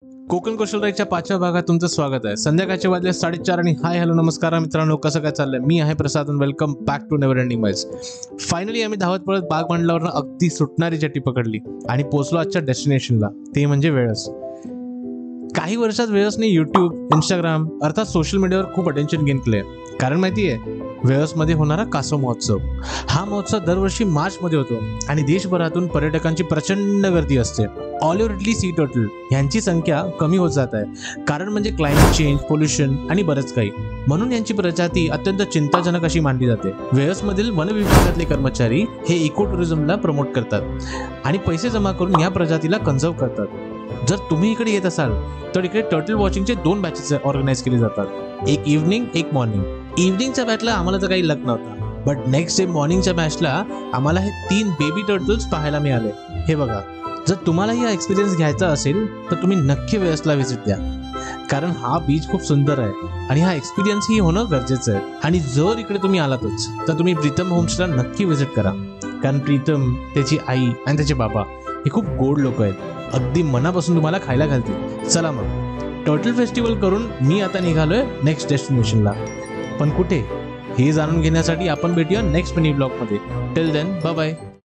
कोकण कौशल राईडच्या 5व्या भागात तुमचं स्वागत आहे. संध्याकाळचे वाजले 4:30 आणि हाय हॅलो नमस्कार मित्रांनो, कसं काय चाललंय? मी आहे प्रसाद आणि welcome back to never ending miles. Finally आम्ही धावत पळत बाग मांडल्यावरनं अगदी सुटणारी जट्टी पकडली आणि पोहोचलो आजच्या डेस्टिनेशनला, ते म्हणजे वेळस. काही वर्षात वेळसने यूट्यूब, इंस्टाग्राम अर्थात सोशल मीडियावर खूप अटेन्शन गेन केलंय. कारण माहिती आहे, वेळसमध्ये होणारा कासव महोत्सव. हा महोत्सव दरवर्षी मार्चमध्ये होतो आणि देशभरातून पर्यटकांची प्रचंड गर्दी असते. All over Italy sea turtle यांची संख्या कमी होत जात आहे. कारण म्हणजे क्लायमेट चेंज, पोल्युशन आणि बरंच काही. म्हणून यांची प्रजाती अत्यंत चिंताजनक अशी मानली जाते. वेळसमधील वन विभागातले कर्मचारी हे इको टुरिझमला प्रमोट करतात आणि पैसे जमा करून या प्रजातीला कन्झर्व करतात. जर तुम्ही इकडे येत असाल तर इकडे टर्टल वॉचिंगचे 2 बॅचेस ऑर्गनाईज केले जातात, एक इव्हनिंग एक मॉर्निंग. इव्हनिंगच्या बॅचला आम्हाला तर काही लक नव्हता, बट नेक्स्ट डे मॉर्निंगच्या बॅचला आम्हाला हे 3 बेबी टर्टल्स पाहायला मिळाले. हे बघा, जर तुम्हालाही हा एक्सपिरियन्स घ्यायचा असेल तर तुम्ही नक्की वेळसला व्हिजिट द्या. कारण हा बीच खूप सुंदर आहे आणि हा एक्सपिरियन्सही होणं गरजेचं आहे. आणि जर इकडे तुम्ही आलातच तर तुम्ही प्रीतम होमस्टेला नक्की व्हिजिट करा. कारण प्रीतम, त्याची आई आणि त्याचे बाबा हे खूप गोड लोक आहेत. अगदी मनापासून तुम्हाला खायला घालतील. चला मग, टर्टल फेस्टिवल करून मी आता निघालोय नेक्स्ट डेस्टिनेशनला. पण कुठे हे जाणून घेण्यासाठी आपण भेटूया नेक्स्ट मिनी ब्लॉगमध्ये. Till then bye bye.